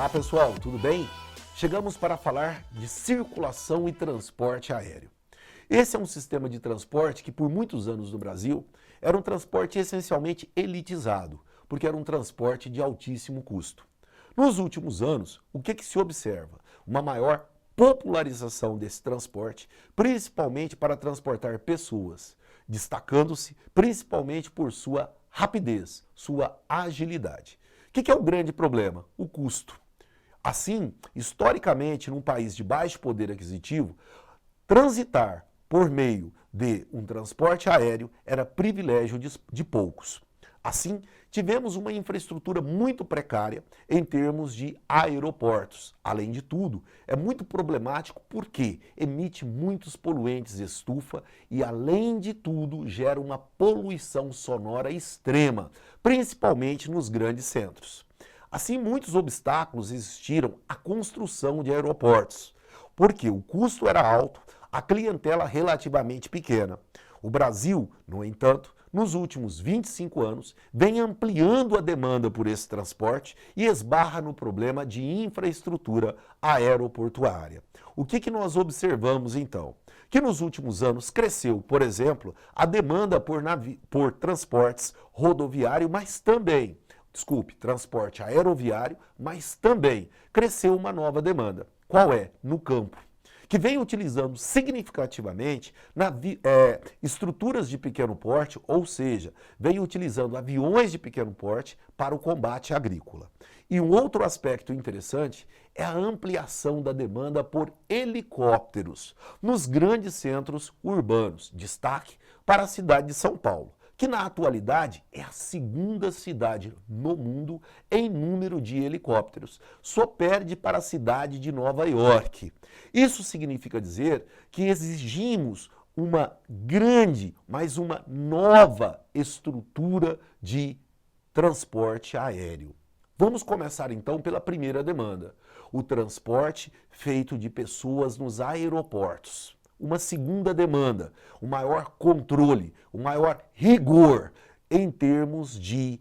Olá pessoal, tudo bem? Chegamos para falar de circulação e transporte aéreo. Esse é um sistema de transporte que por muitos anos no Brasil era um transporte essencialmente elitizado, porque era um transporte de altíssimo custo. Nos últimos anos, o que se observa? Uma maior popularização desse transporte, principalmente para transportar pessoas, destacando-se principalmente por sua rapidez, sua agilidade. O que é o grande problema? O custo. Assim, historicamente, num país de baixo poder aquisitivo, transitar por meio de um transporte aéreo era privilégio de poucos. Assim, tivemos uma infraestrutura muito precária em termos de aeroportos. Além de tudo, é muito problemático porque emite muitos poluentes estufa e, além de tudo, gera uma poluição sonora extrema, principalmente nos grandes centros. Assim, muitos obstáculos existiram à construção de aeroportos, porque o custo era alto, a clientela relativamente pequena. O Brasil, no entanto, nos últimos 25 anos, vem ampliando a demanda por esse transporte e esbarra no problema de infraestrutura aeroportuária. O que nós observamos então? Que nos últimos anos cresceu, por exemplo, a demanda por transportes rodoviário, mas também, transporte aeroviário, mas também cresceu uma nova demanda. Qual é? No campo, que vem utilizando significativamente estruturas de pequeno porte, ou seja, vem utilizando aviões de pequeno porte para o combate agrícola. E um outro aspecto interessante é a ampliação da demanda por helicópteros nos grandes centros urbanos, destaque para a cidade de São Paulo, que na atualidade é a segunda cidade no mundo em número de helicópteros, só perde para a cidade de Nova York. Isso significa dizer que exigimos uma grande, mas uma nova estrutura de transporte aéreo. Vamos começar então pela primeira demanda, o transporte feito de pessoas nos aeroportos. Uma segunda demanda, um maior controle, um maior rigor em termos de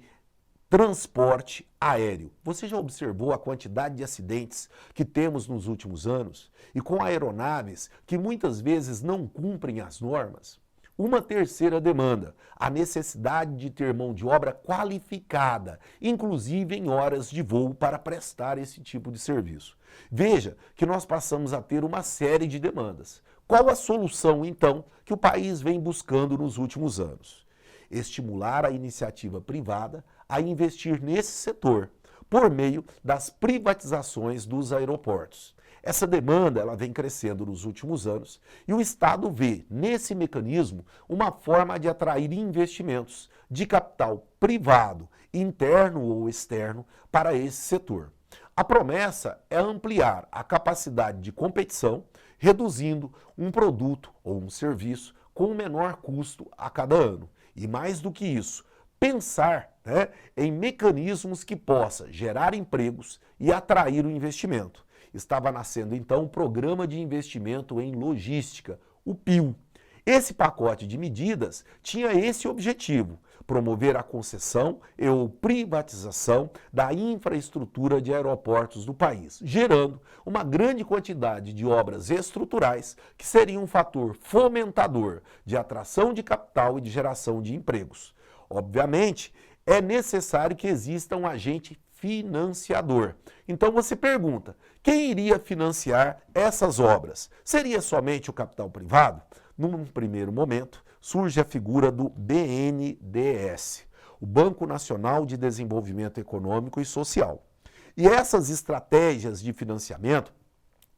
transporte aéreo. Você já observou a quantidade de acidentes que temos nos últimos anos e com aeronaves que muitas vezes não cumprem as normas? Uma terceira demanda, a necessidade de ter mão de obra qualificada, inclusive em horas de voo para prestar esse tipo de serviço. Veja que nós passamos a ter uma série de demandas. Qual a solução, então, que o país vem buscando nos últimos anos? Estimular a iniciativa privada a investir nesse setor, por meio das privatizações dos aeroportos. Essa demanda ela vem crescendo nos últimos anos e o Estado vê nesse mecanismo uma forma de atrair investimentos de capital privado, interno ou externo, para esse setor. A promessa é ampliar a capacidade de competição, reduzindo um produto ou um serviço com um menor custo a cada ano. E mais do que isso, pensar em mecanismos que possam gerar empregos e atrair o investimento. Estava nascendo então um programa de investimento em logística, o PIL. Esse pacote de medidas tinha esse objetivo, promover a concessão ou privatização da infraestrutura de aeroportos do país, gerando uma grande quantidade de obras estruturais que seriam um fator fomentador de atração de capital e de geração de empregos. Obviamente, é necessário que exista um agente financiador. Então você pergunta, quem iria financiar essas obras? Seria somente o capital privado? Num primeiro momento, surge a figura do BNDES, o Banco Nacional de Desenvolvimento Econômico e Social. E essas estratégias de financiamento,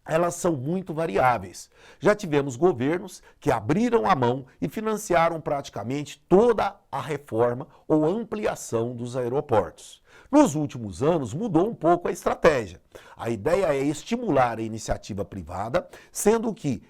elas são muito variáveis. Já tivemos governos que abriram a mão e financiaram praticamente toda a reforma ou ampliação dos aeroportos. Nos últimos anos mudou um pouco a estratégia. A ideia é estimular a iniciativa privada, sendo que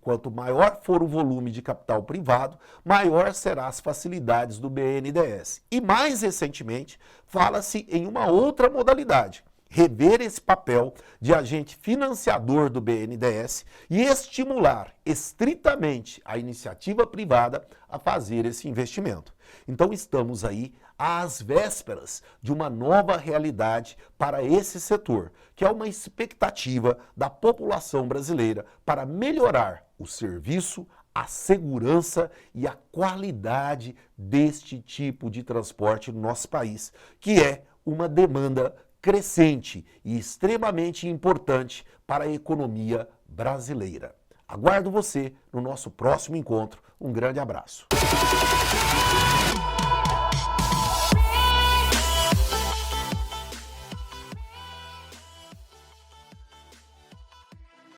quanto maior for o volume de capital privado, maior serão as facilidades do BNDES. E mais recentemente, fala-se em uma outra modalidade, rever esse papel de agente financiador do BNDES e estimular estritamente a iniciativa privada a fazer esse investimento. Então estamos aí às vésperas de uma nova realidade para esse setor, que é uma expectativa da população brasileira para melhorar o serviço, a segurança e a qualidade deste tipo de transporte no nosso país, que é uma demanda crescente e extremamente importante para a economia brasileira. Aguardo você no nosso próximo encontro. Um grande abraço.